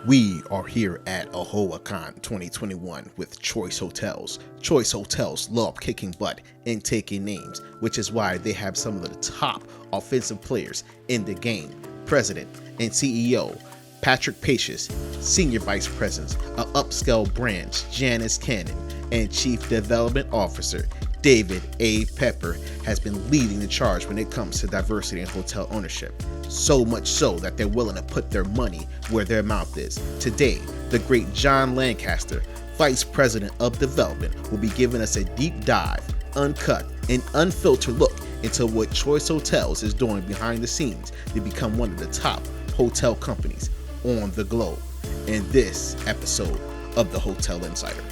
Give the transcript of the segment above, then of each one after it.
We are here at AhoaCon 2021 with Choice Hotels. Choice Hotels love kicking butt and taking names, which is why they have some of the top offensive players in the game. President and CEO Patrick Pacious, Senior Vice President of Upscale Branch Janice Cannon, and Chief Development Officer David A. Pepper has been leading the charge when it comes to diversity in hotel ownership. So much so that they're willing to put their money where their mouth is. Today, the great John Lancaster, Vice President of Development, will be giving us a deep dive, uncut, and unfiltered look into what Choice Hotels is doing behind the scenes to become one of the top hotel companies on the globe in this episode of the Hotel Insider.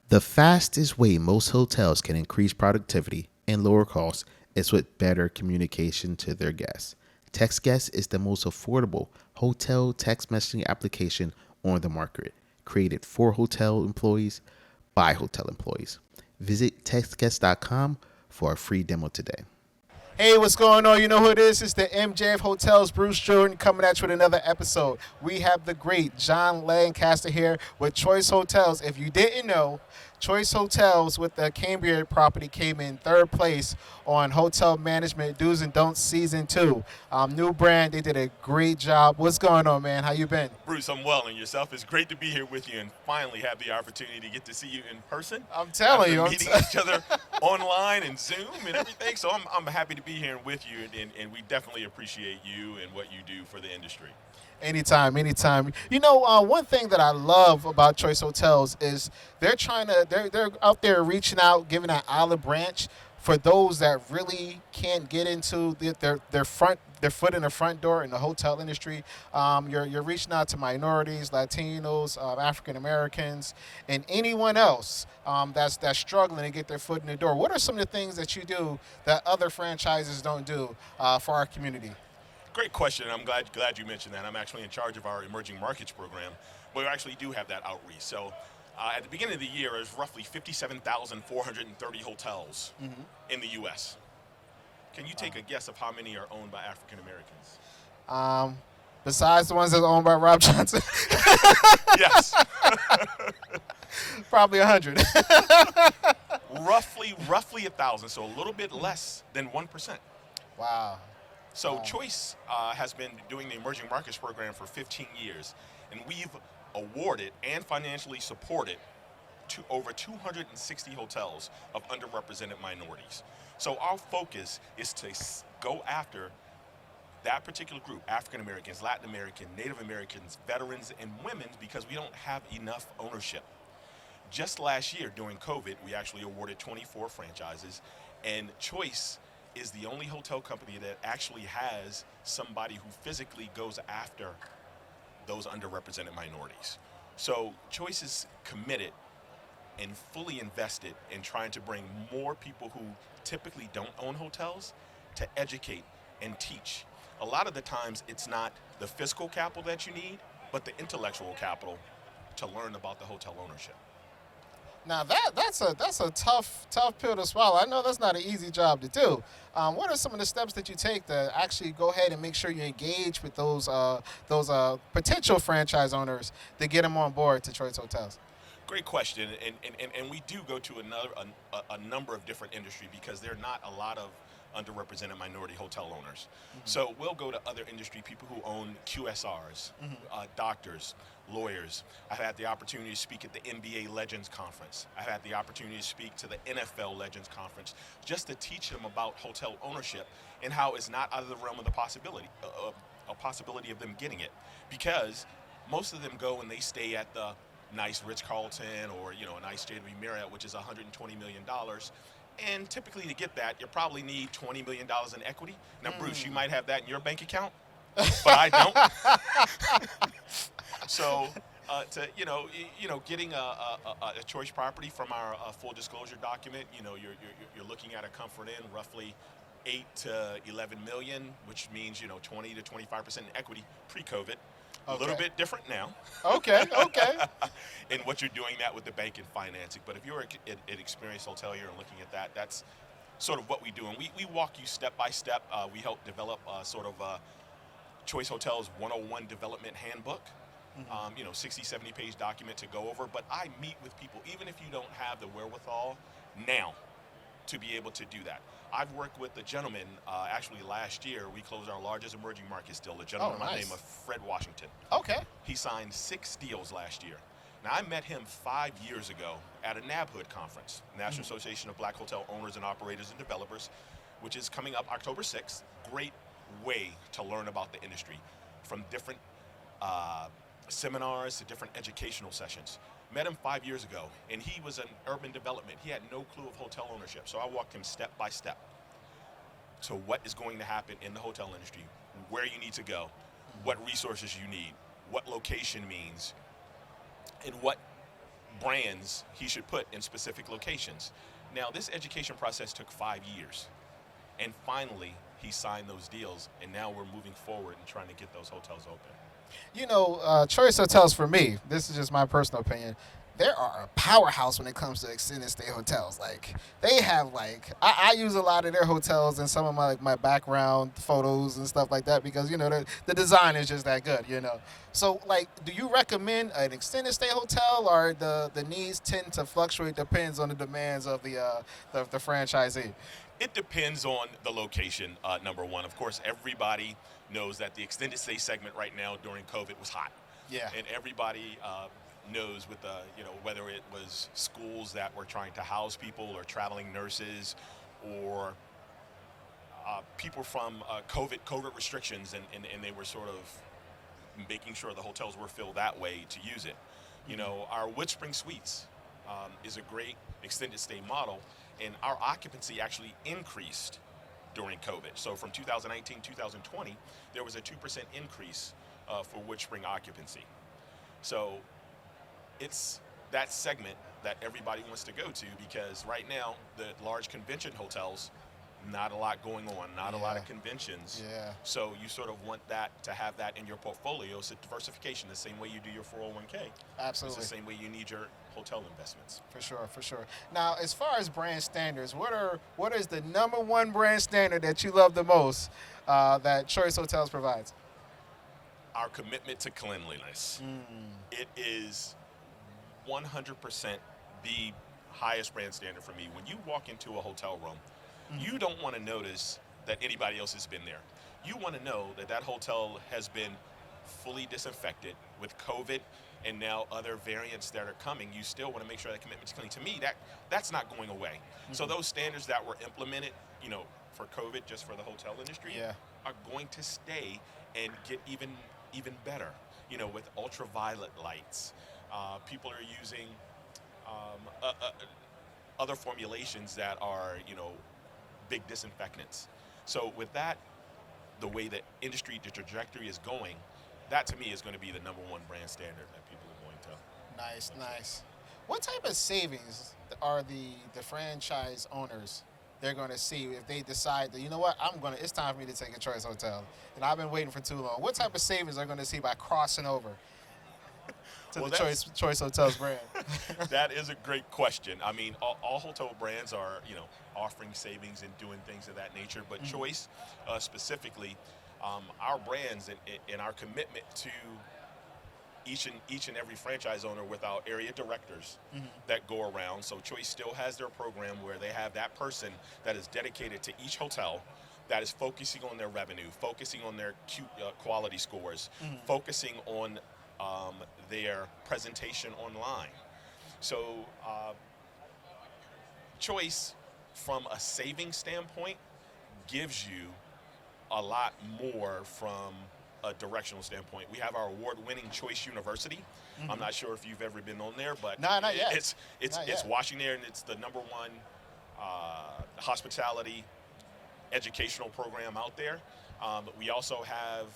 The fastest way most hotels can increase productivity and lower costs is with better communication to their guests. TextGuest is the most affordable hotel text messaging application on the market, created for hotel employees by hotel employees. Visit textguest.com for a free demo today. Hey, what's going on? You know who it is? It's the MJF Hotels, Bruce Jordan, coming at you with another episode. We have the great John Lancaster here with Choice Hotels. If you didn't know, Choice Hotels with the Cambria property came in third place on Hotel Management Do's and Don'ts Season 2. New brand, they did a great job. What's going on, man? How you been? Bruce, I'm well, and yourself? It's great to be here with you and finally have the opportunity to get to see you in person. I'm telling you. Meeting each other online and Zoom and everything, so I'm happy to be here with you, and we definitely appreciate you and what you do for the industry. Anytime. You know, one thing that I love about Choice Hotels is they're out there reaching out, giving that olive branch for those that really can't get into their foot in the front door in the hotel industry. You're reaching out to minorities, Latinos, African Americans, and anyone else that's struggling to get their foot in the door. What are some of the things that you do that other franchises don't do for our community? Great question. I'm glad you mentioned that. I'm actually in charge of our emerging markets program. We actually do have that outreach. So at the beginning of the year, there's roughly 57,430 hotels in the U.S. Can you take a guess of how many are owned by African Americans? Besides the ones that are owned by Rob Johnson? Yes. Probably 100. Roughly 1,000, so a little bit less than 1%. Wow. So Choice has been doing the Emerging Markets Program for 15 years, and we've awarded and financially supported to over 260 hotels of underrepresented minorities. So our focus is to go after that particular group, African Americans, Latin American, Native Americans, veterans, and women, because we don't have enough ownership. Just last year during COVID, we actually awarded 24 franchises, and Choice is the only hotel company that actually has somebody who physically goes after those underrepresented minorities. So Choice is committed and fully invested in trying to bring more people who typically don't own hotels to educate and teach. A lot of the times it's not the fiscal capital that you need, but the intellectual capital to learn about the hotel ownership. Now that's a tough pill to swallow. I know that's not an easy job to do. What are some of the steps that you take to actually go ahead and make sure you engage with those potential franchise owners to get them on board to Choice Hotels? Great question, and we do go to a number of different industries because there are not a lot of underrepresented minority hotel owners. So we'll go to other industry people who own QSRs, doctors, lawyers. I've had the opportunity to speak at the NBA Legends Conference. I've had the opportunity to speak to the NFL Legends Conference just to teach them about hotel ownership and how it's not out of the realm of the possibility of them getting it, because most of them go and they stay at the nice Ritz-Carlton or a nice JW Marriott, which is $120 million. And typically to get that, you probably need $20 million in equity. Now, Bruce, you might have that in your bank account, but I don't. So, getting a Choice property from our full disclosure document, you're looking at a comfort in roughly 8 to 11 million, which means 20 to 25% in equity pre-COVID. A little bit different now. Okay. In what you're doing that with the bank and financing. But if you're an experienced hotelier and looking at that, that's sort of what we do. And we walk you step by step. We help develop sort of Choice Hotels 101 Development Handbook. 60, 70-page document to go over. But I meet with people, even if you don't have the wherewithal now to be able to do that. I've worked with a gentleman, actually last year, we closed our largest emerging market still, a gentleman by the name of Fred Washington. Okay. He signed 6 deals last year. Now, I met him 5 years ago at a NABHOOD conference, National Association of Black Hotel Owners and Operators and Developers, which is coming up October 6th. Great way to learn about the industry, from different seminars to different educational sessions. Met him 5 years ago, and he was in urban development. He had no clue of hotel ownership, so I walked him step by step to what is going to happen in the hotel industry, where you need to go, what resources you need, what location means, and what brands he should put in specific locations. Now, this education process took 5 years, and finally, he signed those deals, and now we're moving forward and trying to get those hotels open. Choice Hotels, for me, this is just my personal opinion, they are a powerhouse when it comes to extended stay hotels. Like, they have, I use a lot of their hotels in some of my background photos and stuff like that because, the design is just that good, So, do you recommend an extended stay hotel, or the needs tend to fluctuate, depends on the demands of the franchisee? It depends on the location, number one. Of course, everybody knows that the extended stay segment right now during COVID was hot. Yeah. And everybody knows with the, whether it was schools that were trying to house people or traveling nurses or people from COVID restrictions, and they were sort of making sure the hotels were filled that way to use it. Our Woodspring Suites is a great extended stay model, and our occupancy actually increased during COVID. So from 2019, 2020, there was a 2% increase for Woodspring occupancy. So it's that segment that everybody wants to go to, because right now the large convention hotels, not a lot going on, not a lot of conventions. Yeah. So you sort of want that to have that in your portfolio. So diversification, the same way you do your 401k. Absolutely. It's the same way you need your hotel investments. For sure. Now, as far as brand standards, what is the number one brand standard that you love the most that Choice Hotels provides? Our commitment to cleanliness. It is 100% the highest brand standard for me. When you walk into a hotel room, you don't want to notice that anybody else has been there. You want to know that that hotel has been fully disinfected. With COVID and now other variants that are coming, you still want to make sure that commitment is clean. To me, that's not going away. So those standards that were implemented, for COVID, just for the hotel industry, are going to stay and get even better. With ultraviolet lights, people are using other formulations that are, big disinfectants. So with that, the way the industry, the trajectory is going, that to me is going to be the number one brand standard that people are going to. Nice. What type of savings are the franchise owners they're going to see if they decide that, it's time for me to take a Choice Hotel, and I've been waiting for too long? What type of savings are they going to see by crossing over to the Choice Hotels brand? That is a great question. I mean, all hotel brands are, offering savings and doing things of that nature, but Choice specifically, our brands and our commitment to each and every franchise owner with our area directors that go around. So Choice still has their program where they have that person that is dedicated to each hotel, that is focusing on their revenue, focusing on their quality scores, focusing on their presentation online. So Choice, from a savings standpoint, gives you a lot more from a directional standpoint. We have our award-winning Choice University. I'm not sure if you've ever been on there, but not yet. It's watching there, and it's the number one hospitality educational program out there. But we also have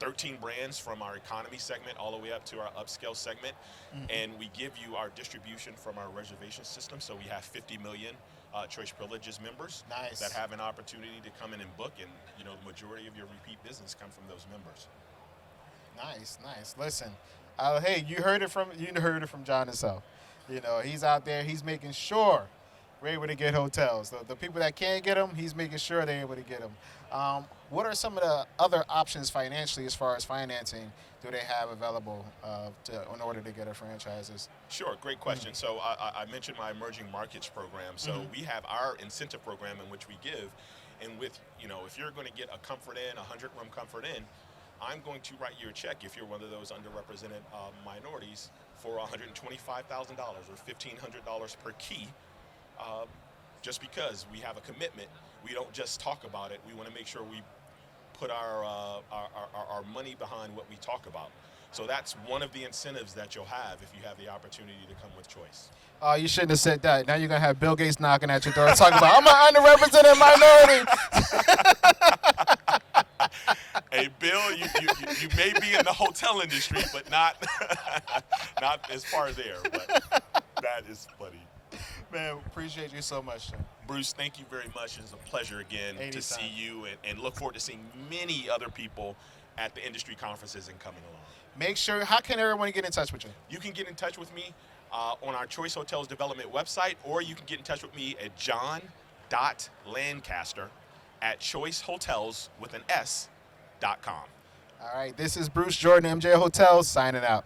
13 brands from our economy segment all the way up to our upscale segment, and we give you our distribution from our reservation system. So we have 50 million Choice Privileges members that have an opportunity to come in and book, and the majority of your repeat business come from those members. Nice. Listen, hey, you heard it from John himself. He's out there. He's making sure We're able to get hotels. The people that can't get them, he's making sure they're able to get them. What are some of the other options financially as far as financing do they have available in order to get a franchises? Sure, great question. So I mentioned my emerging markets program. So we have our incentive program in which we give, and with if you're going to get a Comfort Inn, a 100-room Comfort Inn, I'm going to write you a check if you're one of those underrepresented minorities for $125,000 or $1,500 per key. Just because we have a commitment, we don't just talk about it. We want to make sure we put our money behind what we talk about. So that's one of the incentives that you'll have if you have the opportunity to come with choice. Oh, you shouldn't have said that. Now you're going to have Bill Gates knocking at your door talking about, I'm an underrepresented minority. Hey, Bill, you may be in the hotel industry, but not as far there. But that is funny. Man, appreciate you so much, sir. Bruce, thank you very much. It's a pleasure again to see you and look forward to seeing many other people at the industry conferences and coming along. Make sure, how can everyone get in touch with you? You can get in touch with me on our Choice Hotels Development website, or you can get in touch with me at john.lancaster@choicehotels.com. All right, this is Bruce Jordan, MJ Hotels, signing out.